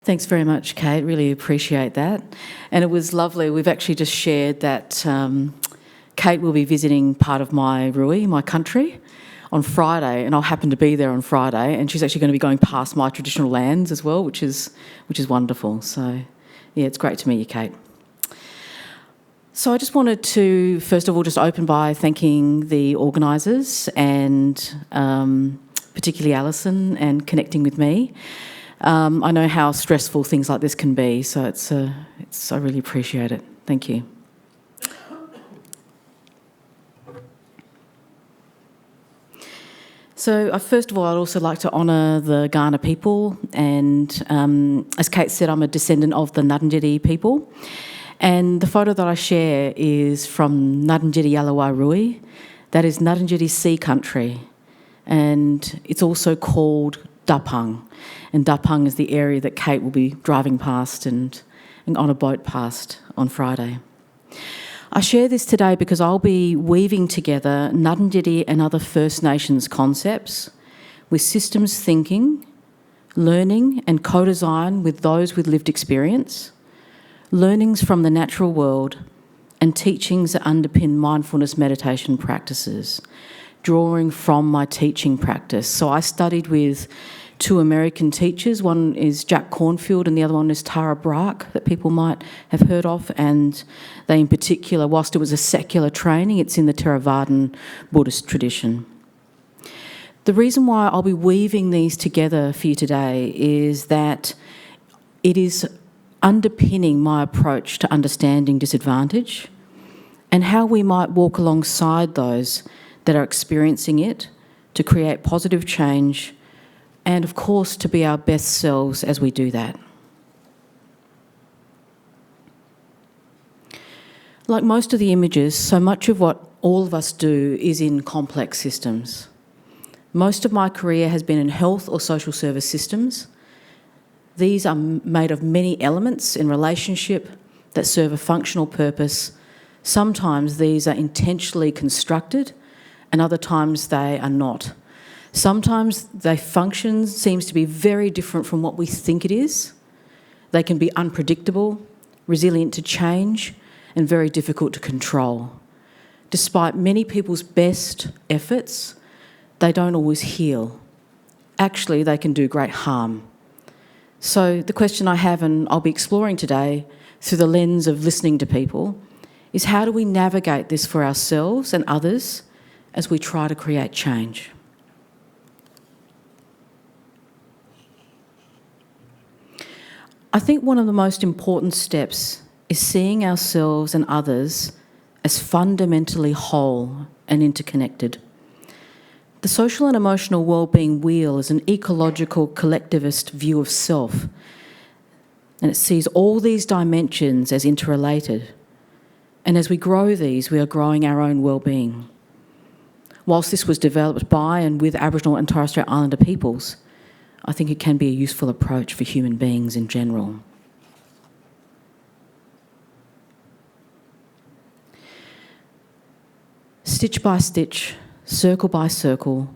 Thanks very much, Kate. Really appreciate that. And it was lovely. We've actually just shared that Kate will be visiting part of my Rui, my country, on Friday, and I'll happen to be there on Friday, and she's actually going to be going past my traditional lands as well, which is wonderful. So, yeah, it's great to meet you, Kate. So I just wanted to, first of all, just open by thanking the organisers and particularly Alison and connecting with me. I know how stressful things like this can be, so I really appreciate it. Thank you. So first of all, I'd also like to honour the Kaurna people, and as Kate said, I'm a descendant of the Ngarrindjeri people, and the photo that I share is from Ngarrindjeri Yalawai Rui. That is Ngarrindjeri Sea Country, and it's also called Dapang, and Dapang is the area that Kate will be driving past and on a boat past on Friday. I share this today because I'll be weaving together Ngarrindjeri and other First Nations concepts with systems thinking, learning and co-design with those with lived experience, learnings from the natural world, and teachings that underpin mindfulness meditation practices, drawing from my teaching practice. So I studied with two American teachers. One is Jack Cornfield and the other one is Tara Brach, that people might have heard of. And they in particular, whilst it was a secular training, it's in the Theravadan Buddhist tradition. The reason why I'll be weaving these together for you today is that it is underpinning my approach to understanding disadvantage and how we might walk alongside those that are experiencing it to create positive change and, of course, to be our best selves as we do that. Like most of the images, so much of what all of us do is in complex systems. Most of my career has been in health or social service systems. These are made of many elements in relationship that serve a functional purpose. Sometimes these are intentionally constructed and other times they are not. Sometimes their function seems to be very different from what we think it is. They can be unpredictable, resilient to change, and very difficult to control. Despite many people's best efforts, they don't always heal. Actually, they can do great harm. So the question I have, and I'll be exploring today through the lens of listening to people, is how do we navigate this for ourselves and others as we try to create change? I think one of the most important steps is seeing ourselves and others as fundamentally whole and interconnected. The social and emotional wellbeing wheel is an ecological collectivist view of self, and it sees all these dimensions as interrelated. And as we grow these, we are growing our own wellbeing. Whilst this was developed by and with Aboriginal and Torres Strait Islander peoples, I think it can be a useful approach for human beings in general. Stitch by stitch, circle by circle,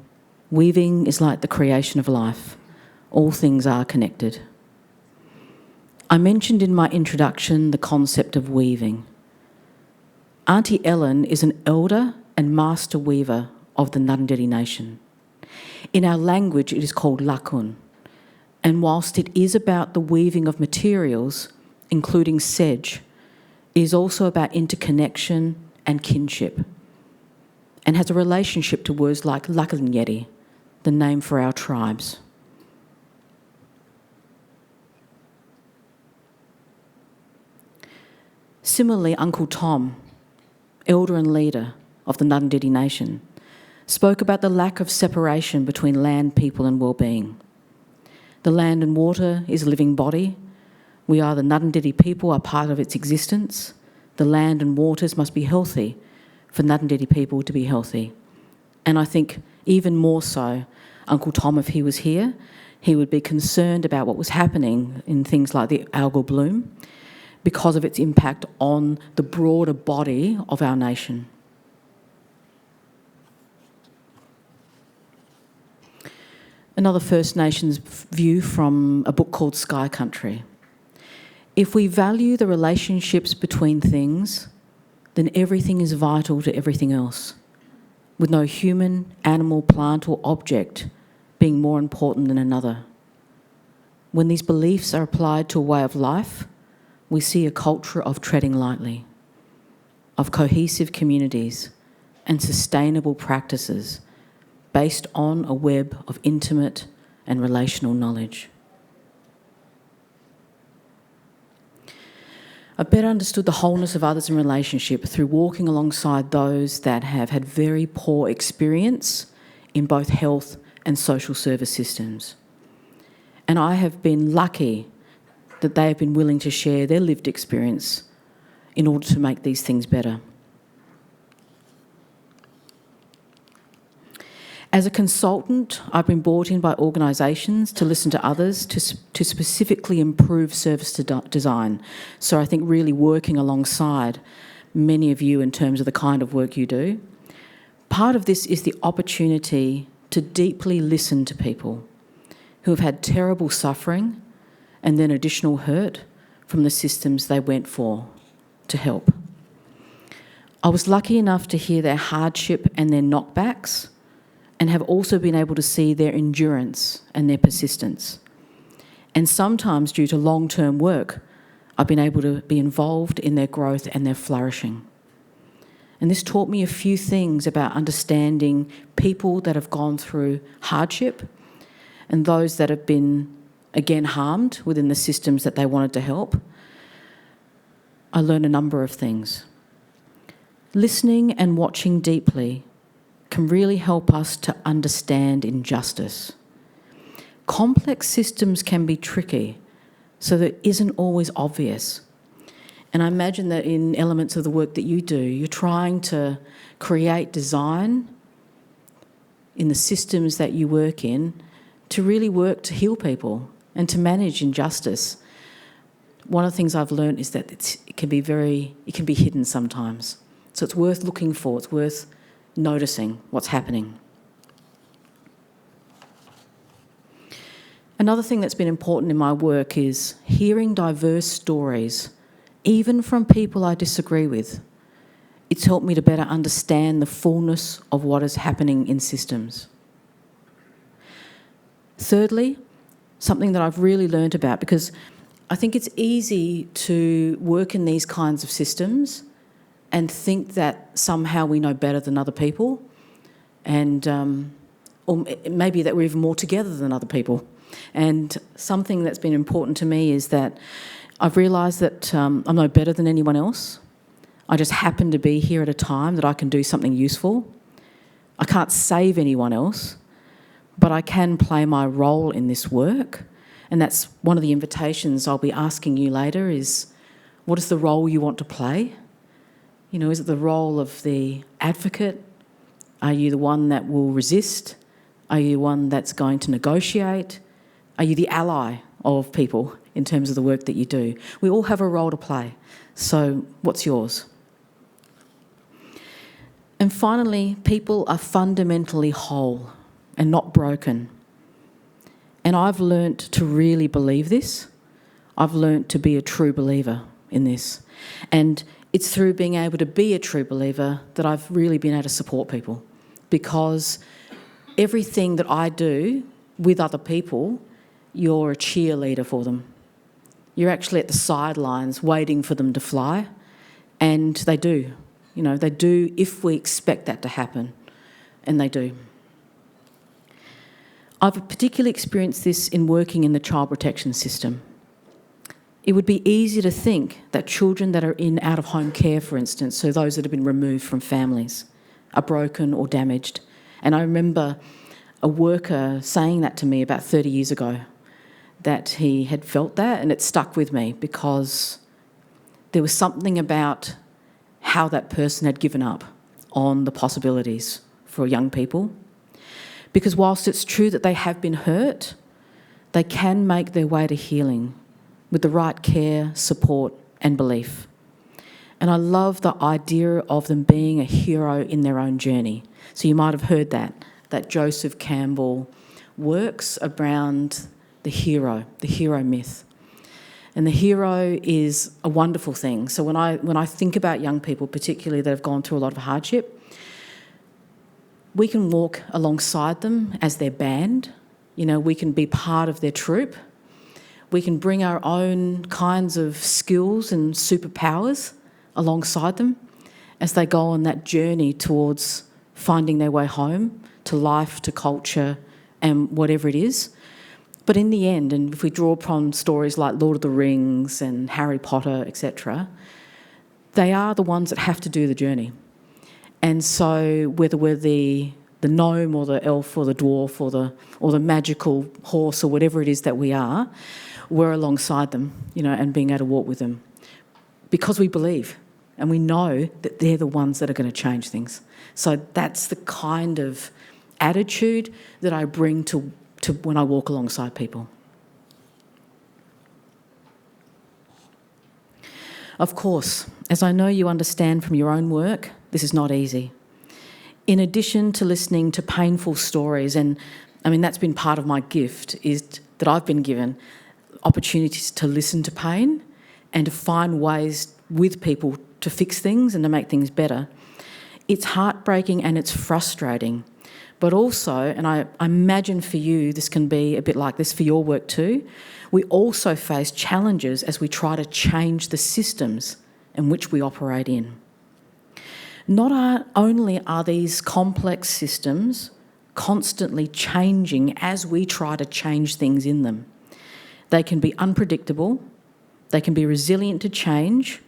weaving is like the creation of life. All things are connected. I mentioned in my introduction the concept of weaving. Auntie Ellen is an elder and master weaver of the Ngarrindjeri Nation. In our language, it is called lakun, and whilst it is about the weaving of materials, including sedge, it is also about interconnection and kinship, and has a relationship to words like Lakalinjeri, the name for our tribes. Similarly, Uncle Tom, elder and leader of the Ngarrindjeri Nation, spoke about the lack of separation between land, people and well-being. The land and water is a living body. We are the Ngarrindjeri people, are part of its existence. The land and waters must be healthy for Ngarrindjeri people to be healthy. And I think even more so, Uncle Tom, if he was here, he would be concerned about what was happening in things like the algal bloom because of its impact on the broader body of our nation. Another First Nations view from a book called Sky Country. If we value the relationships between things, then everything is vital to everything else, with no human, animal, plant or object being more important than another. When these beliefs are applied to a way of life, we see a culture of treading lightly, of cohesive communities and sustainable practices based on a web of intimate and relational knowledge. I've better understood the wholeness of others in relationship through walking alongside those that have had very poor experience in both health and social service systems. And I have been lucky that they have been willing to share their lived experience in order to make these things better. As a consultant, I've been brought in by organisations to listen to others to specifically improve service design. So I think really working alongside many of you in terms of the kind of work you do. Part of this is the opportunity to deeply listen to people who have had terrible suffering and then additional hurt from the systems they went for to help. I was lucky enough to hear their hardship and their knockbacks, and have also been able to see their endurance and their persistence. And sometimes, due to long-term work, I've been able to be involved in their growth and their flourishing. And this taught me a few things about understanding people that have gone through hardship and those that have been, again, harmed within the systems that they wanted to help. I learned a number of things. Listening and watching deeply can really help us to understand injustice. Complex systems can be tricky, so that it isn't always obvious. And I imagine that in elements of the work that you do, you're trying to create design in the systems that you work in to really work to heal people and to manage injustice. One of the things I've learned is that it can be hidden sometimes. So it's worth looking for, it's worth noticing what's happening. Another thing that's been important in my work is hearing diverse stories, even from people I disagree with. It's helped me to better understand the fullness of what is happening in systems. Thirdly, something that I've really learned about, because I think it's easy to work in these kinds of systems and think that somehow we know better than other people, and or maybe that we're even more together than other people. And something that's been important to me is that I've realised that I'm no better than anyone else. I just happen to be here at a time that I can do something useful. I can't save anyone else, but I can play my role in this work. And that's one of the invitations I'll be asking you later is, what is the role you want to play? You know, is it the role of the advocate? Are you the one that will resist? Are you one that's going to negotiate? Are you the ally of people in terms of the work that you do? We all have a role to play. So what's yours? And finally, people are fundamentally whole and not broken. And I've learnt to really believe this. I've learnt to be a true believer in this. And it's through being able to be a true believer that I've really been able to support people, because everything that I do with other people, you're a cheerleader for them. You're actually at the sidelines waiting for them to fly, and they do. You know, they do if we expect that to happen, and they do. I've particularly experienced this in working in the child protection system. It would be easy to think that children that are in out-of-home care, for instance, so those that have been removed from families, are broken or damaged. And I remember a worker saying that to me about 30 years ago, that he had felt that, and it stuck with me because there was something about how that person had given up on the possibilities for young people. Because whilst it's true that they have been hurt, they can make their way to healing with the right care, support and belief. And I love the idea of them being a hero in their own journey. So you might have heard that Joseph Campbell works around the hero myth. And the hero is a wonderful thing. So when I think about young people, particularly that have gone through a lot of hardship, we can walk alongside them as their band. We can be part of their troupe. We can bring our own kinds of skills and superpowers alongside them as they go on that journey towards finding their way home, to life, to culture, and whatever it is. But in the end, and if we draw upon stories like Lord of the Rings and Harry Potter, etc., they are the ones that have to do the journey. And so whether we're the gnome or the elf or the dwarf or the magical horse or whatever it is that we are, we're alongside them, and being able to walk with them. Because we believe and we know that they're the ones that are going to change things. So that's the kind of attitude that I bring to when I walk alongside people. Of course, as I know you understand from your own work, this is not easy. In addition to listening to painful stories, and that's been part of my gift, is that I've been given opportunities to listen to pain and to find ways with people to fix things and to make things better. It's heartbreaking and it's frustrating. But also, and I imagine for you this can be a bit like this for your work too, we also face challenges as we try to change the systems in which we operate in. Not only are these complex systems constantly changing as we try to change things in them, they can be unpredictable, they can be resilient to change,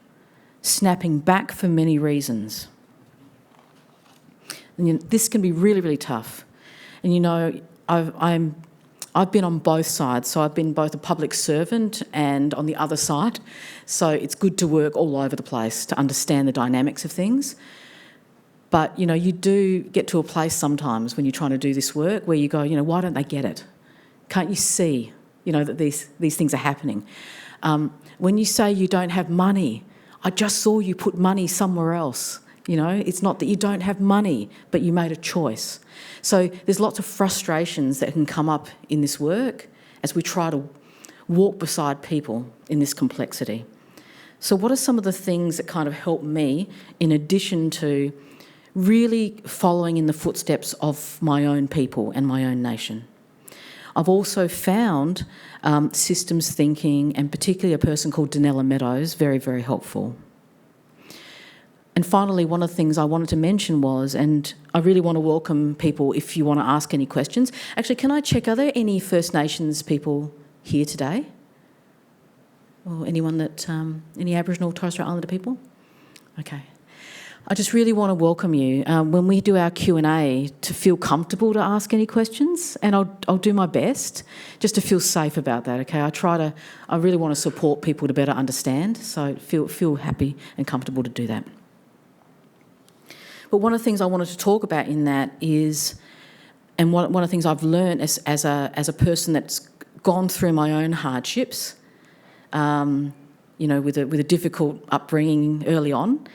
snapping back for many reasons. And this can be really, really tough. And I've been on both sides. So I've been both a public servant and on the other side. So it's good to work all over the place to understand the dynamics of things. But, you do get to a place sometimes when you're trying to do this work where you go, why don't they get it? Can't you see, that these things are happening? When you say you don't have money, I just saw you put money somewhere else. It's not that you don't have money, but you made a choice. So there's lots of frustrations that can come up in this work as we try to walk beside people in this complexity. So what are some of the things that kind of help me, in addition to really following in the footsteps of my own people and my own nation? I've also found systems thinking, and particularly a person called Donella Meadows, very, very helpful. And finally, one of the things I wanted to mention was, and I really want to welcome people if you want to ask any questions. Actually, can I check, are there any First Nations people here today? Or anyone that, any Aboriginal or Torres Strait Islander people? Okay. I just really want to welcome you when we do our Q&A to feel comfortable to ask any questions, and I'll do my best just to feel safe about that, okay? I really want to support people to better understand, so feel happy and comfortable to do that. But one of the things I wanted to talk about in that is, and one of the things I've learned as a person that's gone through my own hardships, with a difficult upbringing early on,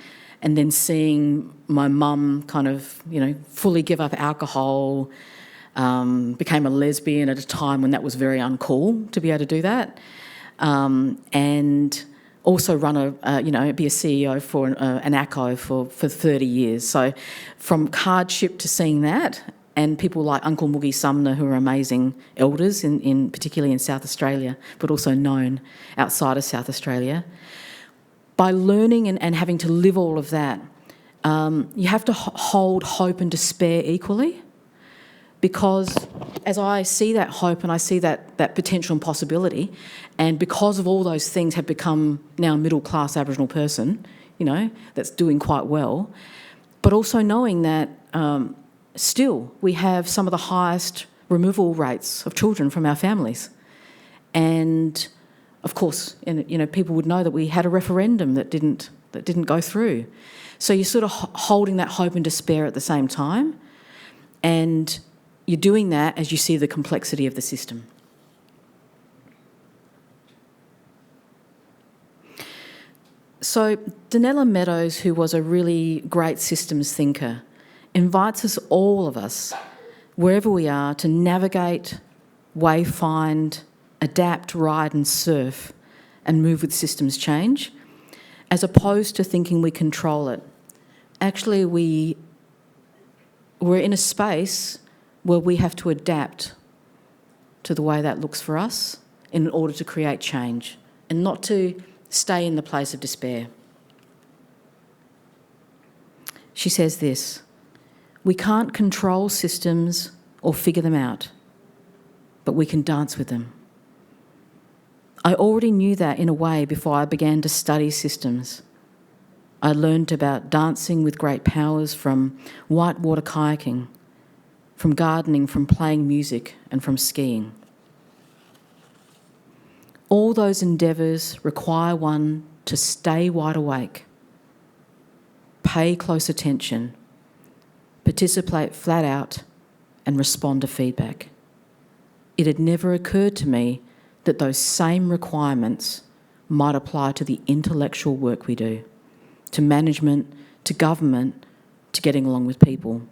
and then seeing my mum kind of, fully give up alcohol, became a lesbian at a time when that was very uncool to be able to do that, and also run be a CEO for an ACO for 30 years. So from hardship to seeing that, and people like Uncle Moogie Sumner, who are amazing elders, particularly in South Australia, but also known outside of South Australia. By learning and having to live all of that, you have to hold hope and despair equally, because as I see that hope and I see that potential and possibility, and because of all those things have become now a middle-class Aboriginal person, that's doing quite well, but also knowing that still we have some of the highest removal rates of children from our families. And of course, people would know that we had a referendum that didn't go through. So you're sort of holding that hope and despair at the same time, and you're doing that as you see the complexity of the system. So Donella Meadows, who was a really great systems thinker, invites all of us wherever we are, to navigate, wayfind, adapt, ride and surf and move with systems change, as opposed to thinking we control it. Actually, we're in a space where we have to adapt to the way that looks for us in order to create change and not to stay in the place of despair. She says this: we can't control systems or figure them out, but we can dance with them. I already knew that in a way before I began to study systems. I learned about dancing with great powers from whitewater kayaking, from gardening, from playing music and from skiing. All those endeavours require one to stay wide awake, pay close attention, participate flat out and respond to feedback. It had never occurred to me that those same requirements might apply to the intellectual work we do, to management, to government, to getting along with people.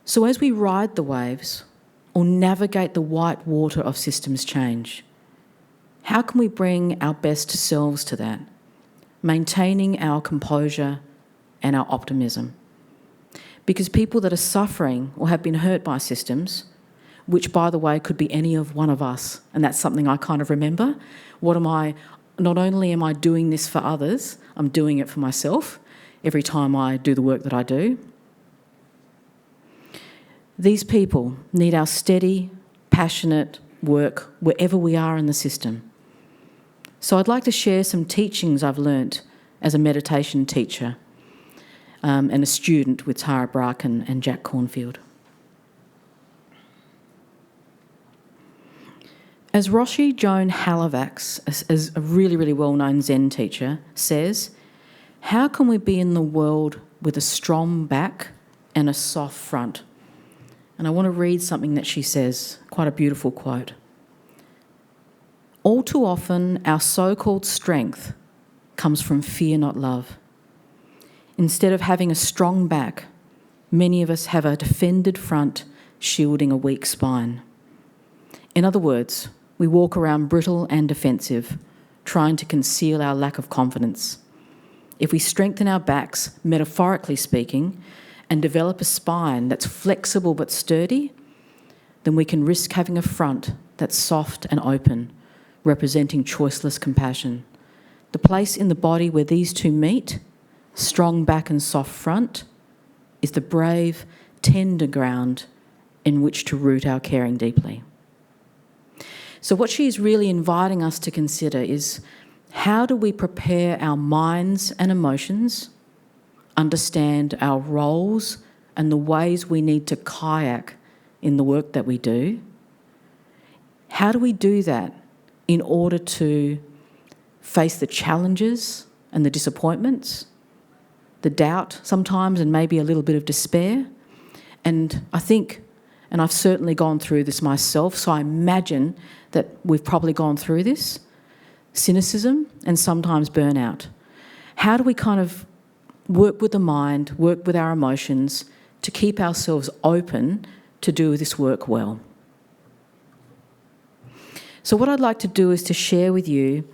So as we ride the waves or navigate the white water of systems change, how can we bring our best selves to that, maintaining our composure and our optimism? Because people that are suffering or have been hurt by systems, which, by the way, could be any of one of us, and that's something I kind of remember. Not only am I doing this for others, I'm doing it for myself every time I do the work that I do. These people need our steady, passionate work wherever we are in the system. So I'd like to share some teachings I've learnt as a meditation teacher and a student with Tara Bracken and Jack Cornfield. As Roshi Joan Halifax, as a really, really well-known Zen teacher, says, how can we be in the world with a strong back and a soft front? And I want to read something that she says, quite a beautiful quote. All too often, our so-called strength comes from fear, not love. Instead of having a strong back, many of us have a defended front shielding a weak spine. In other words, we walk around brittle and defensive, trying to conceal our lack of confidence. If we strengthen our backs, metaphorically speaking, and develop a spine that's flexible but sturdy, then we can risk having a front that's soft and open, representing choiceless compassion. The place in the body where these two meet, strong back and soft front, is the brave, tender ground in which to root our caring deeply. So what she is really inviting us to consider is, how do we prepare our minds and emotions, understand our roles and the ways we need to kayak in the work that we do? How do we do that in order to face the challenges and the disappointments, the doubt sometimes, and maybe a little bit of despair? And I think, and I've certainly gone through this myself, so I imagine that we've probably gone through this, cynicism and sometimes burnout. How do we kind of work with the mind, work with our emotions to keep ourselves open to do this work well? So what I'd like to do is to share with you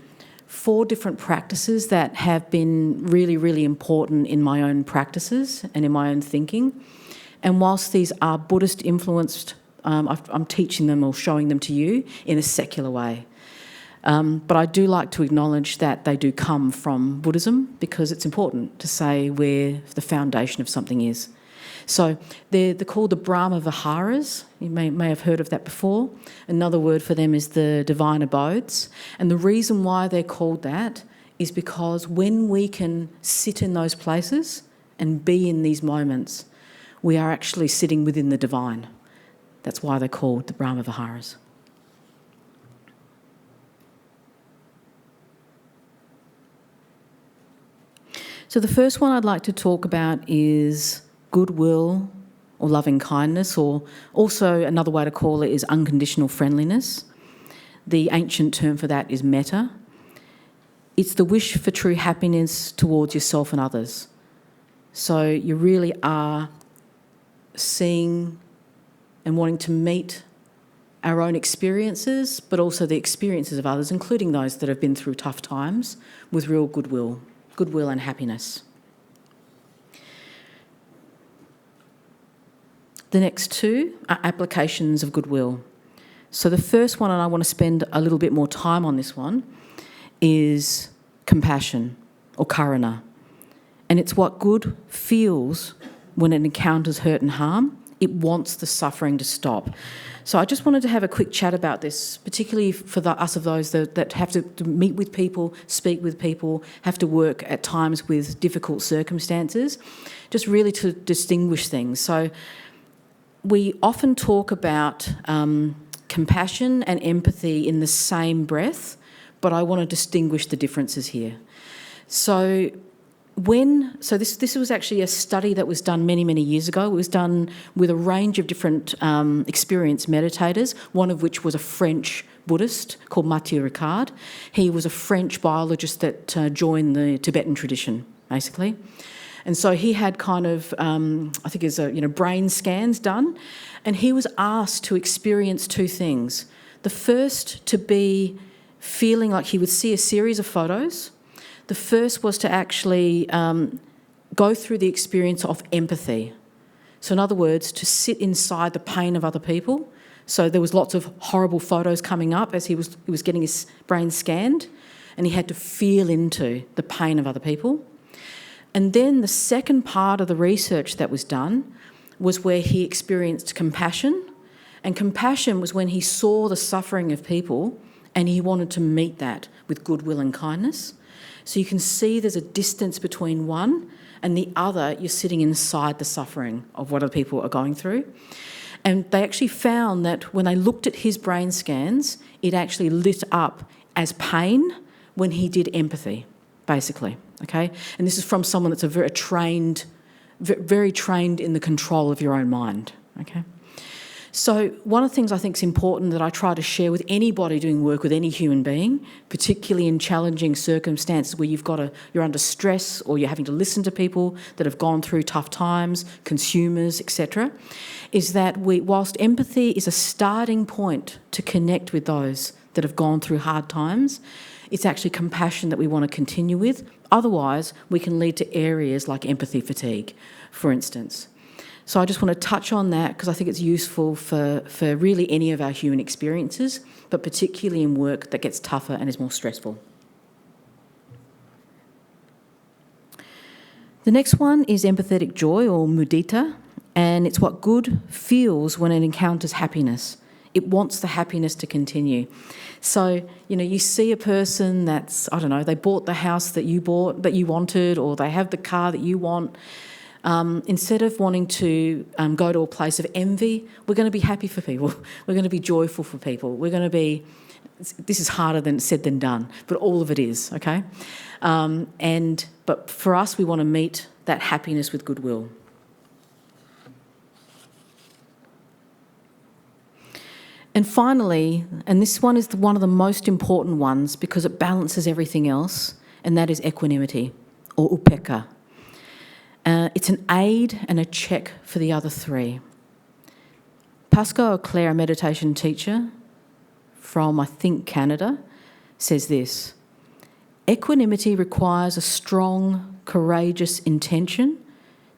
4 different practices that have been really, really important in my own practices and in my own thinking. And whilst these are Buddhist influenced, I'm teaching them or showing them to you in a secular way. But I do like to acknowledge that they do come from Buddhism, because it's important to say where the foundation of something is. So they're called the Brahma Viharas. You may have heard of that before. Another word for them is the divine abodes. And the reason why they're called that is because when we can sit in those places and be in these moments, we are actually sitting within the divine. That's why they're called the Brahma Viharas. So the first one I'd like to talk about is goodwill or loving kindness, or also another way to call it is unconditional friendliness. The ancient term for that is metta. It's the wish for true happiness towards yourself and others. So you really are seeing and wanting to meet our own experiences, but also the experiences of others, including those that have been through tough times, with real goodwill and happiness. The next two are applications of goodwill. So the first one, and I want to spend a little bit more time on this one, is compassion, or Kaurna. And it's what good feels when it encounters hurt and harm. It wants the suffering to stop. So I just wanted to have a quick chat about this, particularly for us of those that have to meet with people, speak with people, have to work at times with difficult circumstances, just really to distinguish things. So we often talk about compassion and empathy in the same breath, but I want to distinguish the differences here. So this was actually a study that was done many, many years ago. It was done with a range of different experienced meditators, one of which was a French Buddhist called Mathieu Ricard. He was a French biologist that joined the Tibetan tradition, basically. And so he had kind of, I think it's brain scans done, and he was asked to experience two things. The first, to be feeling like he would see a series of photos. The first was to actually go through the experience of empathy. So in other words, to sit inside the pain of other people. So there was lots of horrible photos coming up as he was getting his brain scanned, and he had to feel into the pain of other people. And then the second part of the research that was done was where he experienced compassion. And compassion was when he saw the suffering of people and he wanted to meet that with goodwill and kindness. So you can see there's a distance between one and the other. You're sitting inside the suffering of what other people are going through. And they actually found that when they looked at his brain scans, it actually lit up as pain when he did empathy, basically. Okay, and this is from someone that's very trained in the control of your own mind. Okay, so one of the things I think is important that I try to share with anybody doing work with any human being, particularly in challenging circumstances where you're under stress or you're having to listen to people that have gone through tough times, consumers, etc., is that whilst empathy is a starting point to connect with those that have gone through hard times, it's actually compassion that we want to continue with. Otherwise, we can lead to areas like empathy fatigue, for instance. So I just want to touch on that because I think it's useful for really any of our human experiences, but particularly in work that gets tougher and is more stressful. The next one is empathetic joy, or mudita, and it's what good feels when it encounters happiness. It wants the happiness to continue. So, you see a person that's, they bought the house that you wanted, or they have the car that you want. Instead of wanting to go to a place of envy, we're going to be happy for people. We're going to be joyful for people. We're going to be, this is harder than said than done, but all of it is, okay? But for us, we want to meet that happiness with goodwill. And finally, and this one is one of the most important ones because it balances everything else, and that is equanimity, or upekkha. It's an aid and a check for the other three. Pascal Auclair, a meditation teacher from, I think, Canada, says this: equanimity requires a strong, courageous intention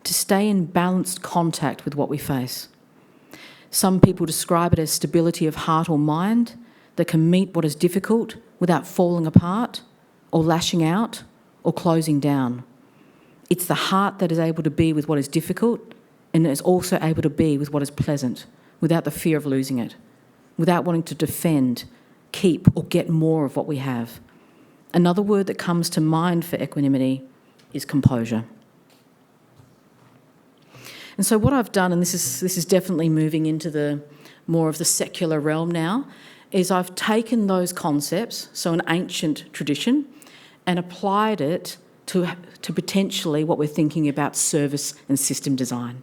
to stay in balanced contact with what we face. Some people describe it as stability of heart or mind that can meet what is difficult without falling apart or lashing out or closing down. It's the heart that is able to be with what is difficult and is also able to be with what is pleasant without the fear of losing it, without wanting to defend, keep or get more of what we have. Another word that comes to mind for equanimity is composure. And so what I've done, and this is definitely moving into the more of the secular realm now, is I've taken those concepts, so an ancient tradition, and applied it to potentially what we're thinking about service and system design.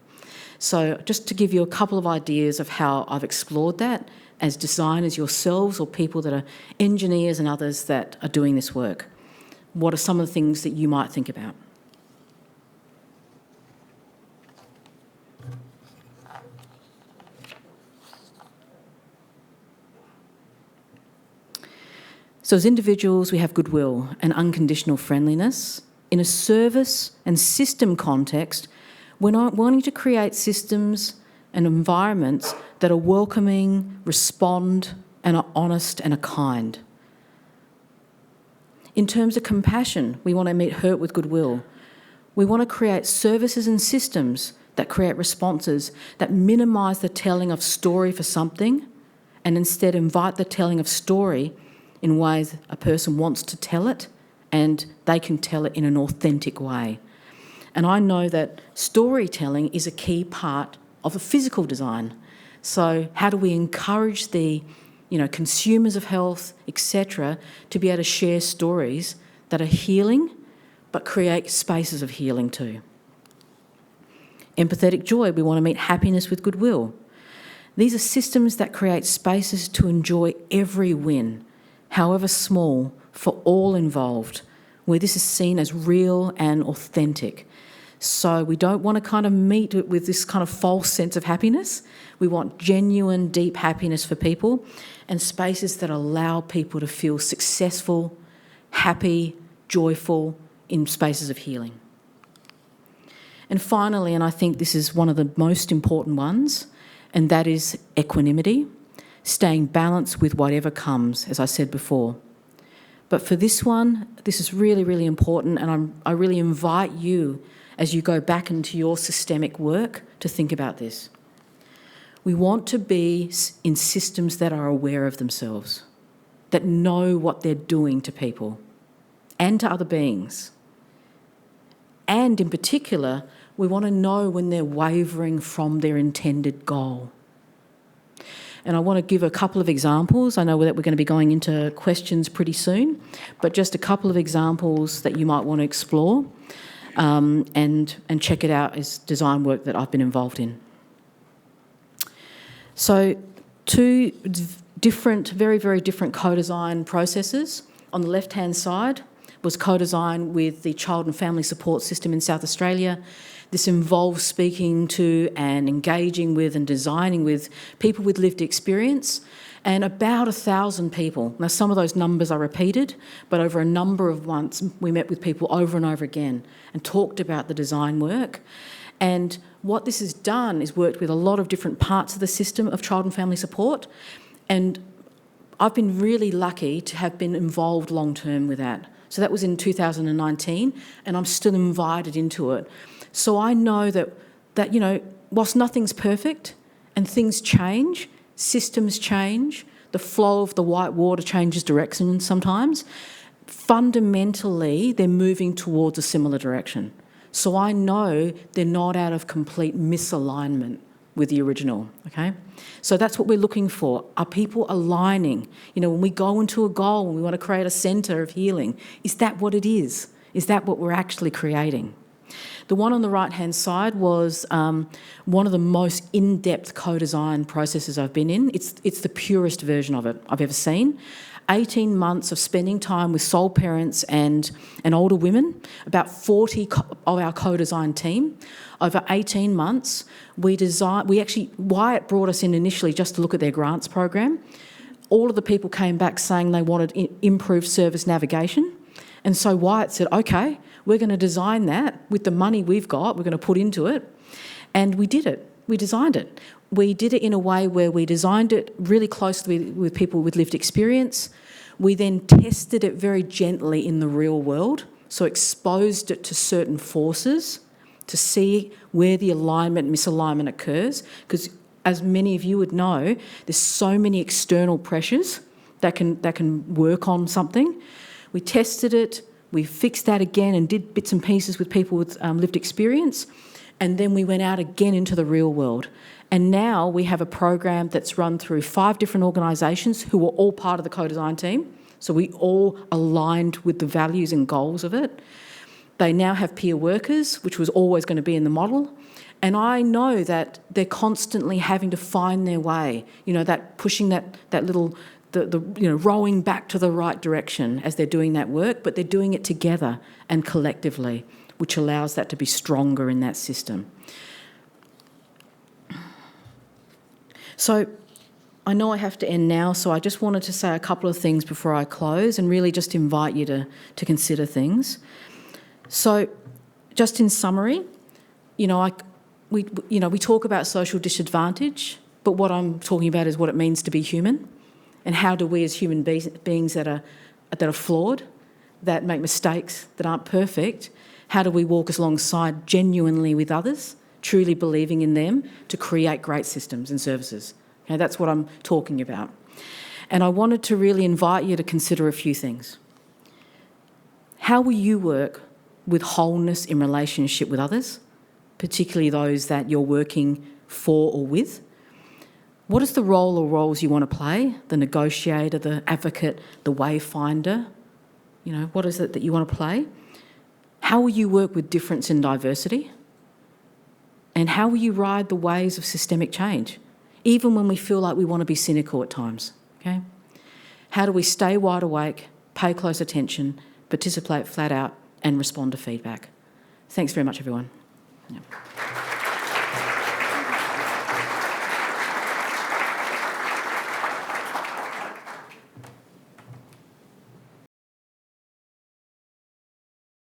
So just to give you a couple of ideas of how I've explored that as designers yourselves or people that are engineers and others that are doing this work. What are some of the things that you might think about? So as individuals, we have goodwill and unconditional friendliness. In a service and system context, we're not wanting to create systems and environments that are welcoming, respond, and are honest and are kind. In terms of compassion, we want to meet hurt with goodwill. We want to create services and systems that create responses that minimise the telling of story for something and instead invite the telling of story in ways a person wants to tell it and they can tell it in an authentic way. And I know that storytelling is a key part of a physical design. So how do we encourage the consumers of health, etc., to be able to share stories that are healing but create spaces of healing too? Empathetic joy, we want to meet happiness with goodwill. These are systems that create spaces to enjoy every win, however small, for all involved, where this is seen as real and authentic. So we don't want to kind of meet with this kind of false sense of happiness. We want genuine, deep happiness for people and spaces that allow people to feel successful, happy, joyful in spaces of healing. And finally, and I think this is one of the most important ones, and that is equanimity, staying balanced with whatever comes, as I said before. But for this one, this is really, really important, and I really invite you, as you go back into your systemic work, to think about this. We want to be in systems that are aware of themselves, that know what they're doing to people and to other beings. And in particular, we want to know when they're wavering from their intended goal. And I want to give a couple of examples. I know that we're going to be going into questions pretty soon, but just a couple of examples that you might want to explore and check it out as design work that I've been involved in. So two different, very, very different co-design processes. On the left-hand side was co-design with the Child and Family Support System in South Australia. This involves speaking to and engaging with and designing with people with lived experience, and about 1,000 people. Now, some of those numbers are repeated, but over a number of months, we met with people over and over again and talked about the design work. And what this has done is worked with a lot of different parts of the system of child and family support, and I've been really lucky to have been involved long-term with that. So that was in 2019, and I'm still invited into it. So I know that whilst nothing's perfect and things change, systems change, the flow of the white water changes direction sometimes, fundamentally they're moving towards a similar direction. So I know they're not out of complete misalignment with the original, okay? So that's what we're looking for. Are people aligning? When we go into a goal and we want to create a centre of healing, is that what it is? Is that what we're actually creating? The one on the right-hand side was one of the most in-depth co-design processes I've been in. It's the purest version of it I've ever seen. 18 months of spending time with sole parents and older women, about 40 of our co-design team. Over 18 months, Wyatt brought us in initially just to look at their grants program. All of the people came back saying they wanted improved service navigation. And so Wyatt said, okay, we're going to design that with the money we've got, we're going to put into it. And we did it. We designed it. We did it in a way where we designed it really closely with people with lived experience. We then tested it very gently in the real world, so exposed it to certain forces to see where the alignment, misalignment occurs, because as many of you would know, there's so many external pressures that can work on something. We tested it, we fixed that again and did bits and pieces with people with lived experience, and then we went out again into the real world. And now we have a program that's run through 5 different organisations who are all part of the co-design team, so we all aligned with the values and goals of it. They now have peer workers, which was always going to be in the model, and I know that they're constantly having to find their way, that pushing that little... rowing back to the right direction as they're doing that work, but they're doing it together and collectively, which allows that to be stronger in that system. So I know I have to end now, so I just wanted to say a couple of things before I close and really just invite you to consider things. So just in summary, we talk about social disadvantage, but what I'm talking about is what it means to be human, and how do we as human beings that are flawed, that make mistakes, that aren't perfect, how do we walk alongside genuinely with others, truly believing in them to create great systems and services? Okay, that's what I'm talking about. And I wanted to really invite you to consider a few things. How will you work with wholeness in relationship with others, particularly those that you're working for or with? What is the role or roles you want to play? The negotiator, the advocate, the wayfinder? What is it that you want to play? How will you work with difference and diversity? And how will you ride the waves of systemic change, even when we feel like we want to be cynical at times? Okay? How do we stay wide awake, pay close attention, participate flat out, and respond to feedback? Thanks very much, everyone. Yeah.